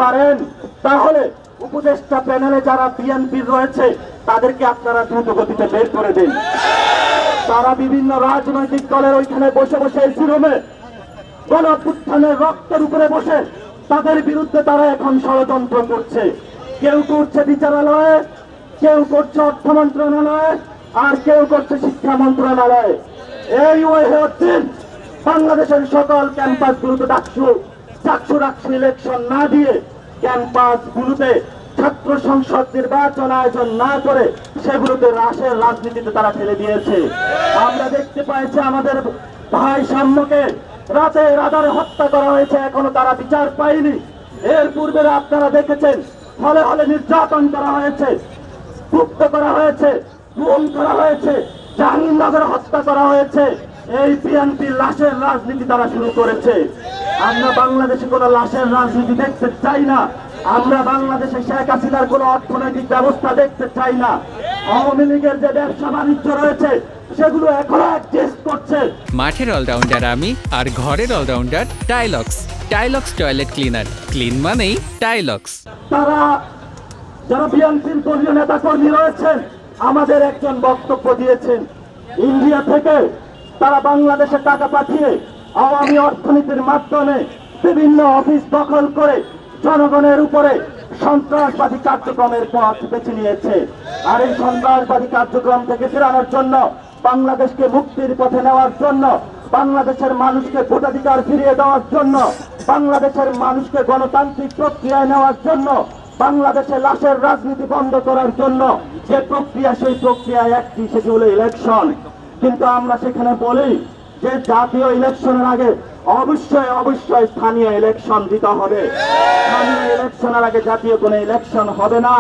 পারেন তাহলে উপদেষ্টা প্যানেলে যারা বিএনপির রয়েছে তাদেরকে আপনারা দ্রুত গতিতে বের করে দিন। তারা বিভিন্ন রাজনৈতিক দলের ওইখানে বসে বসে এসি রুমে গণঅভ্যুত্থানের রক্তের উপরে বসে তাদের বিরুদ্ধে তারা এখন ষড়যন্ত্র করছে। কেউ করছে বিচারালয়ে, কেউ করছে অর্থ মন্ত্রণালয়ে, আর কেউ করছে শিক্ষা মন্ত্রণালয়ে। এই ওয়াহিউদ্দিন বাংলাদেশের সকল ক্যাম্পাসগুলোতে চাকসু ইলেকশন না দিয়ে ক্যাম্পাসগুলোতে ছাত্র সংসদ নির্বাচন আয়োজন না করে সেগুলোতে রাজনীতিতে তারা ঠেলে দিয়েছে। আমরা দেখতে পাইছি আমাদের ভাই সাম্যকে রাতের আধারে হত্যা করা হয়েছে, এখনো তারা বিচার পায়নি। এর পূর্বে আপনারা দেখেছেন হলে হলে নির্যাতন করা হয়েছে, গুপ্ত করা হয়েছে, গুম করা হয়েছে, জাহাঙ্গীরনগরে হত্যা করা হয়েছে। এই বিএনপির লাশের রাজনীতি তারা শুরু করেছে। আমরা বাংলাদেশে কোনো লাশের রাজনীতি দেখতে চাই না। আমরা বাংলাদেশে শেখ হাসিনার কোন অর্থনৈতিক ব্যবস্থা দেখতে চাই না। আওয়ামী লীগের যে ব্যবসা বাণিজ্য রয়েছে সেগুলো এখনো এক্সিস্ট করছে। মাঠের অলরাউন্ডার আমি, আর ঘরের allrounder Tylox. Tylox toilet cleaner, clean মানেই টাইলক্স। তারা যারা বিএনপির দলীয় নেতা কর্মী রয়েছেন আমাদের একজন বক্তব্য দিয়েছেন, ইন্ডিয়া থেকে তারা বাংলাদেশে টাকা পাঠিয়ে আওয়ামী অর্থনীতির মাধ্যমে বিভিন্ন অফিস দখল করে জনগণের উপরে সন্ত্রাসবাদী কার্যক্রমের পথ বেছে নিয়েছে। আর এই সন্ত্রাসবাদী কার্যক্রম থেকে ফেরানোর জন্য, বাংলাদেশকে মুক্তির পথে নেওয়ার জন্য, বাংলাদেশের মানুষকে ভোটাধিকার ফিরিয়ে দেওয়ার জন্য, বাংলাদেশের মানুষকে গণতান্ত্রিক প্রক্রিয়ায় নেওয়ার জন্য, বাংলাদেশে লাশের রাজনীতি বন্ধ করার জন্য যে প্রক্রিয়া, সেই প্রক্রিয়ায় একটি, সেটি হলো ইলেকশন। কিন্তু আমরা সেখানে বলি যে জাতীয় ইলেকশনের আগে অবশ্যই স্থানীয় ইলেকশন দিতে হবে। স্থানীয় ইলেকশনের আগে জাতীয় কোনো ইলেকশন হবে না।